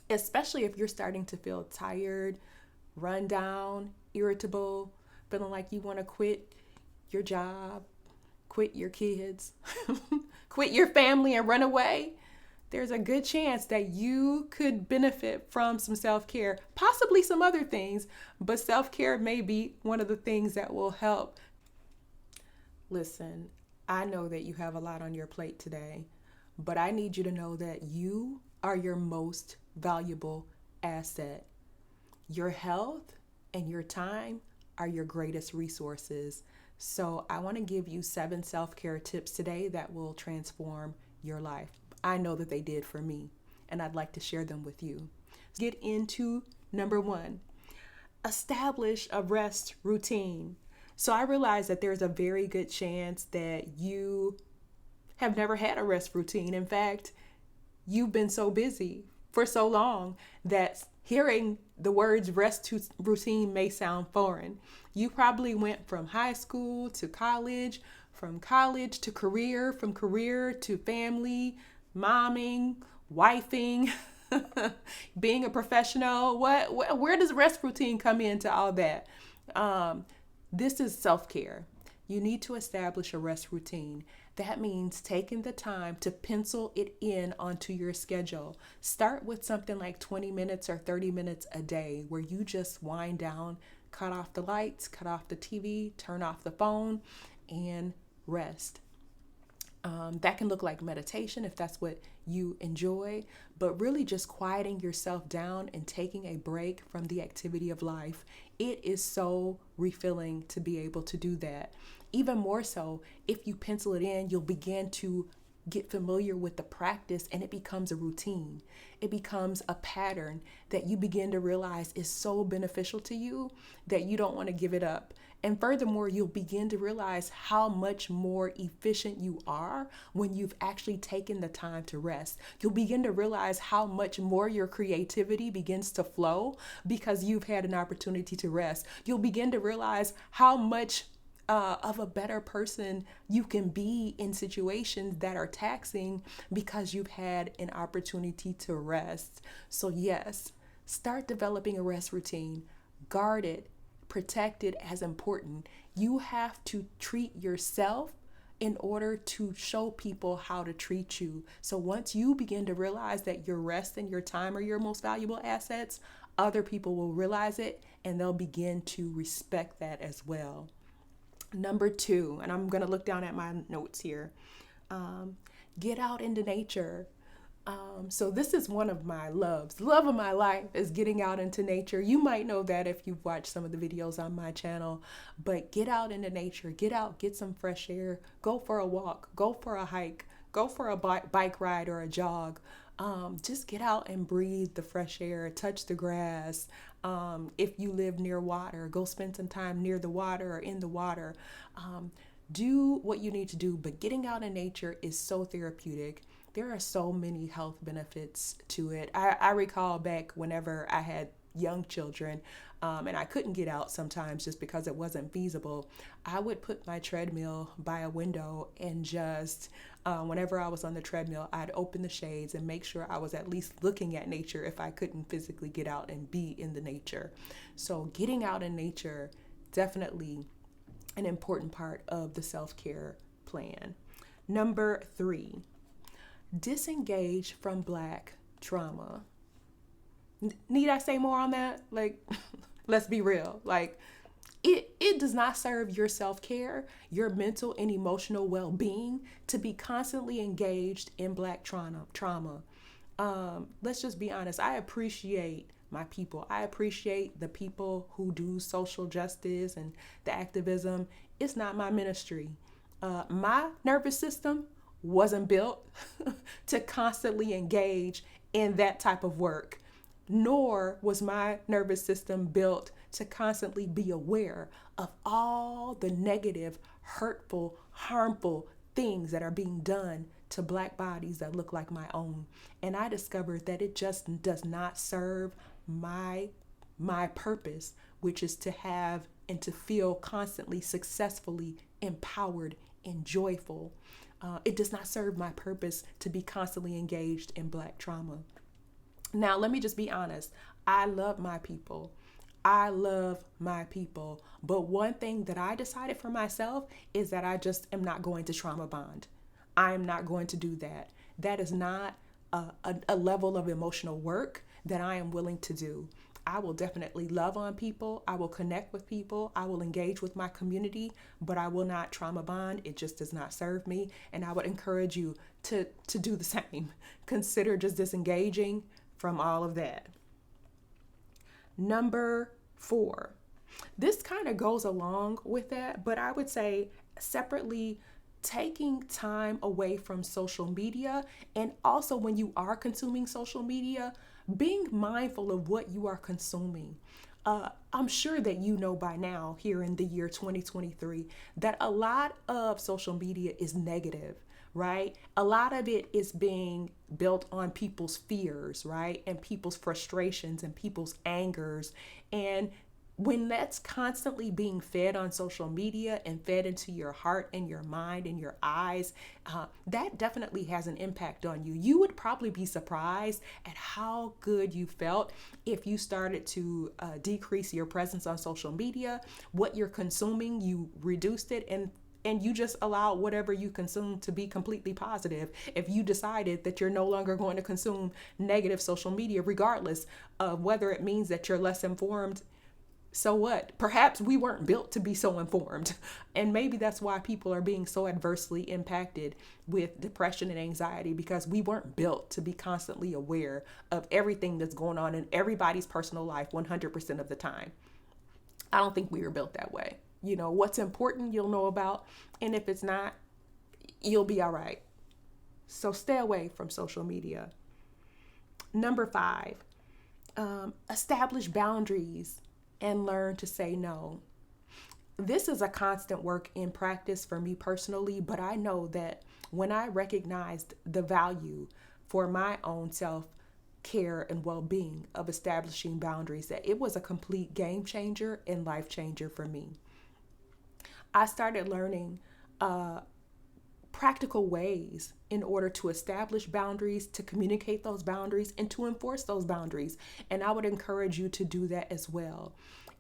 especially if you're starting to feel tired, run down, irritable, feeling like you want to quit your job, quit your kids, quit your family and run away. There's a good chance that you could benefit from some self care, possibly some other things, but self care may be one of the things that will help. Listen, I know that you have a lot on your plate today, but I need you to know that you are your most valuable asset. Your health and your time are your greatest resources. So, I want to give you 7 self care tips today that will transform your life. I know that they did for me, and I'd like to share them with you. Get into number 1, establish a rest routine. So, I realize that there's a very good chance that you have never had a rest routine. In fact, you've been so busy for so long that hearing the words rest routine may sound foreign. You probably went from high school to college, from college to career, from career to family, momming, wifing, being a professional. Where does rest routine come into all that? Um, this is self care. You need to establish a rest routine. That means taking the time to pencil it in onto your schedule. Start with something like 20 minutes or 30 minutes a day where you just wind down, cut off the lights, cut off the TV, turn off the phone, and rest. That can look like meditation if that's what you enjoy, but really just quieting yourself down and taking a break from the activity of life. It is so refilling to be able to do that. Even more so, if you pencil it in, you'll begin to get familiar with the practice and it becomes a routine. It becomes a pattern that you begin to realize is so beneficial to you that you don't want to give it up. And furthermore, you'll begin to realize how much more efficient you are when you've actually taken the time to rest. You'll begin to realize how much more your creativity begins to flow because you've had an opportunity to rest. You'll begin to realize how much of a better person you can be in situations that are taxing because you've had an opportunity to rest. So, yes, start developing a rest routine. Guard it, protect it as important. You have to treat yourself in order to show people how to treat you. So, once you begin to realize that your rest and your time are your most valuable assets, other people will realize it and they'll begin to respect that as well. Number 2, and I'm going to look down at my notes here, um, get out into nature. So this is one of my loves. The love of my life is getting out into nature. You might know that if you've watched some of the videos on my channel, but get out into nature, get out, get some fresh air, go for a walk, go for a hike, go for a bike ride or a jog. Just get out and breathe the fresh air, touch the grass. If you live near water, go spend some time near the water or in the water. Do what you need to do, but getting out in nature is so therapeutic. There are so many health benefits to it. I recall back whenever I had young children and I couldn't get out sometimes just because it wasn't feasible, I would put my treadmill by a window and just, whenever I was on the treadmill, I'd open the shades and make sure I was at least looking at nature if I couldn't physically get out and be in the nature. So getting out in nature, definitely an important part of the self-care plan. Number 3, disengage from Black trauma. Need I say more on that? Like, let's be real. Like, it does not serve your self-care, your mental and emotional well-being to be constantly engaged in Black trauma. Let's just be honest. I appreciate my people. I appreciate the people who do social justice and the activism. It's not my ministry. My nervous system wasn't built to constantly engage in that type of work, nor was my nervous system built to constantly be aware of all the negative, hurtful, harmful things that are being done to Black bodies that look like my own. And I discovered that it just does not serve my purpose, which is to have and to feel constantly successfully empowered and joyful. It does not serve my purpose to be constantly engaged in Black trauma. Now, let me just be honest. I love my people. I love my people. But one thing that I decided for myself is that I just am not going to trauma bond. I am not going to do that. That is not a level of emotional work that I am willing to do. I will definitely love on people. I will connect with people. I will engage with my community, but I will not trauma bond. It just does not serve me. And I would encourage you to do the same. Consider just disengaging from all of that. Number 4. This kind of goes along with that, but I would say separately, taking time away from social media, and also when you are consuming social media, being mindful of what you are consuming. I'm sure that you know by now, here in the year 2023, that a lot of social media is negative, right? A lot of it is being built on people's fears, right? And people's frustrations and people's angers. And when that's constantly being fed on social media and fed into your heart and your mind and your eyes, that definitely has an impact on you. You would probably be surprised at how good you felt if you started to decrease your presence on social media. What you're consuming, you reduced it, and you just allow whatever you consume to be completely positive. If you decided that you're no longer going to consume negative social media, regardless of whether it means that you're less informed, so what? Perhaps we weren't built to be so informed. And maybe that's why people are being so adversely impacted with depression and anxiety, because we weren't built to be constantly aware of everything that's going on in everybody's personal life 100% of the time. I don't think we were built that way. You know, what's important, you'll know about. And if it's not, you'll be all right. So stay away from social media. Number 5, establish boundaries and learn to say no. This is a constant work in practice for me personally, but I know that when I recognized the value for my own self care and well-being of establishing boundaries, that it was a complete game changer and life changer for me. I started learning practical ways in order to establish boundaries, to communicate those boundaries, and to enforce those boundaries. And I would encourage you to do that as well.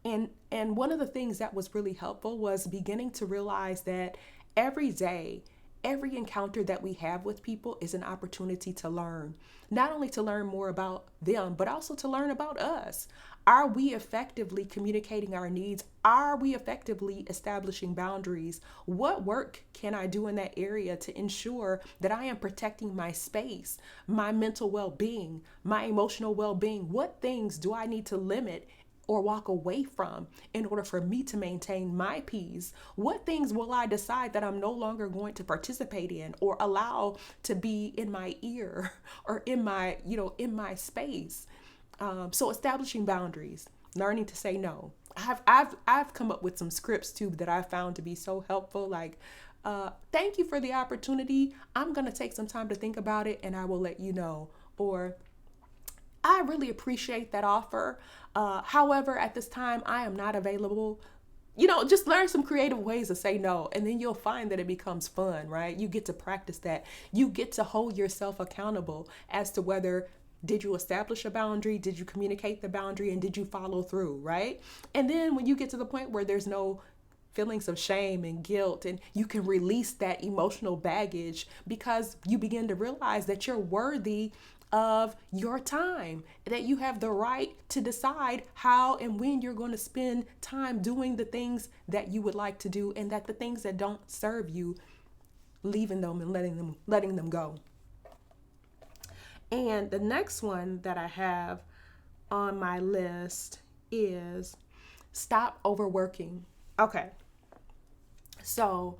And one of the things that was really helpful was beginning to realize that every day, every encounter that we have with people is an opportunity to learn, not only to learn more about them, but also to learn about us. Are we effectively communicating our needs? Are we effectively establishing boundaries? What work can I do in that area to ensure that I am protecting my space, my mental well-being, my emotional well-being? What things do I need to limit or walk away from in order for me to maintain my peace? What things will I decide that I'm no longer going to participate in or allow to be in my ear or in my, space? So establishing boundaries, learning to say no. I've come up with some scripts too that I found to be so helpful. Like, thank you for the opportunity. I'm going to take some time to think about it and I will let you know. Or, I really appreciate that offer. However, at this time, I am not available. Just learn some creative ways to say no. And then you'll find that it becomes fun, right? You get to practice that. You get to hold yourself accountable as to whether did you establish a boundary? Did you communicate the boundary? And did you follow through, right? And then when you get to the point where there's no feelings of shame and guilt, and you can release that emotional baggage because you begin to realize that you're worthy of your time, that you have the right to decide how and when you're going to spend time doing the things that you would like to do, and that the things that don't serve you, leaving them and letting them go. And the next one that I have on my list is stop overworking. Okay. So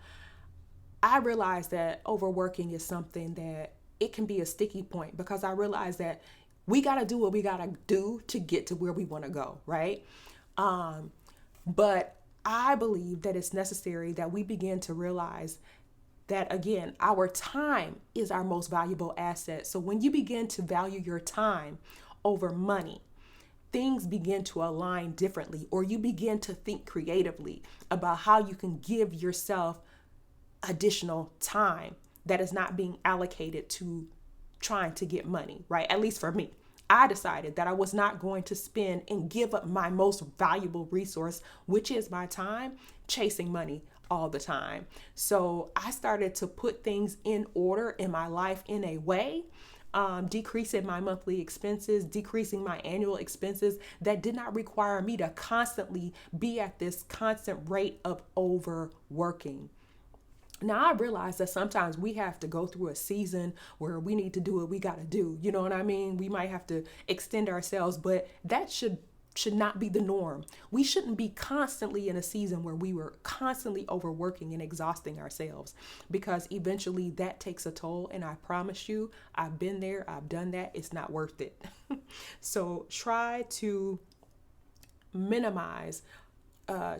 I realize that overworking is something that it can be a sticky point, because I realize that we got to do what we got to do to get to where we want to go, right? But I believe that it's necessary that we begin to realize that, again, our time is our most valuable asset. So when you begin to value your time over money, things begin to align differently, or you begin to think creatively about how you can give yourself additional time that is not being allocated to trying to get money, right? At least for me. I decided that I was not going to spend and give up my most valuable resource, which is my time, chasing money all the time. So I started to put things in order in my life in a way, decreasing my monthly expenses, decreasing my annual expenses that did not require me to constantly be at this constant rate of overworking. Now I realize that sometimes we have to go through a season where we need to do what we got to do. You know what I mean? We might have to extend ourselves, but that should not be the norm. We shouldn't be constantly in a season where we were constantly overworking and exhausting ourselves, because eventually that takes a toll, and I promise you, I've been there, I've done that. It's not worth it. So try to minimize,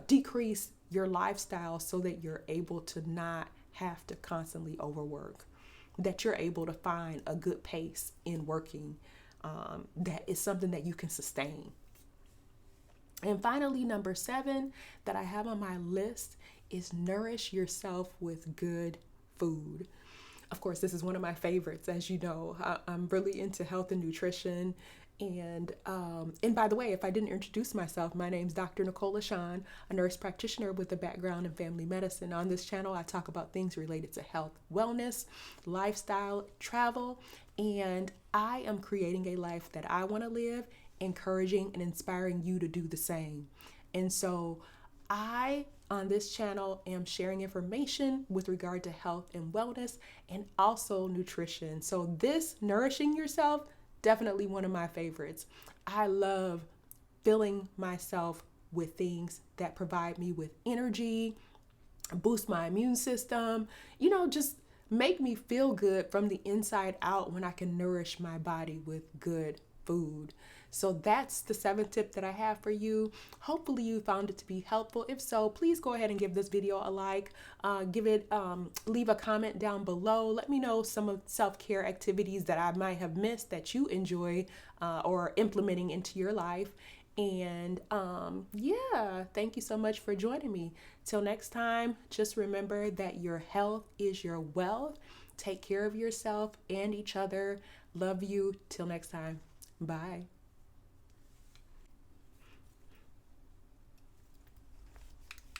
decrease your lifestyle so that you're able to not have to constantly overwork, that you're able to find a good pace in working, that is something that you can sustain. And finally, number 7 that I have on my list is nourish yourself with good food. Of course, this is one of my favorites. As you know, I'm really into health and nutrition. And by the way, if I didn't introduce myself, my name's Dr. Nicole Sean, a nurse practitioner with a background in family medicine. On this channel, I talk about things related to health, wellness, lifestyle, travel, and I am creating a life that I want to live, encouraging and inspiring you to do the same. And so I, on this channel, am sharing information with regard to health and wellness and also nutrition. So this nourishing yourself, definitely one of my favorites. I love filling myself with things that provide me with energy, boost my immune system, just make me feel good from the inside out when I can nourish my body with good food. So that's the 7th tip that I have for you. Hopefully you found it to be helpful. If so, please go ahead and give this video a like, leave a comment down below. Let me know some of self-care activities that I might have missed that you enjoy or implementing into your life. And yeah, thank you so much for joining me. Till next time, just remember that your health is your wealth. Take care of yourself and each other. Love you. Till next time. Bye.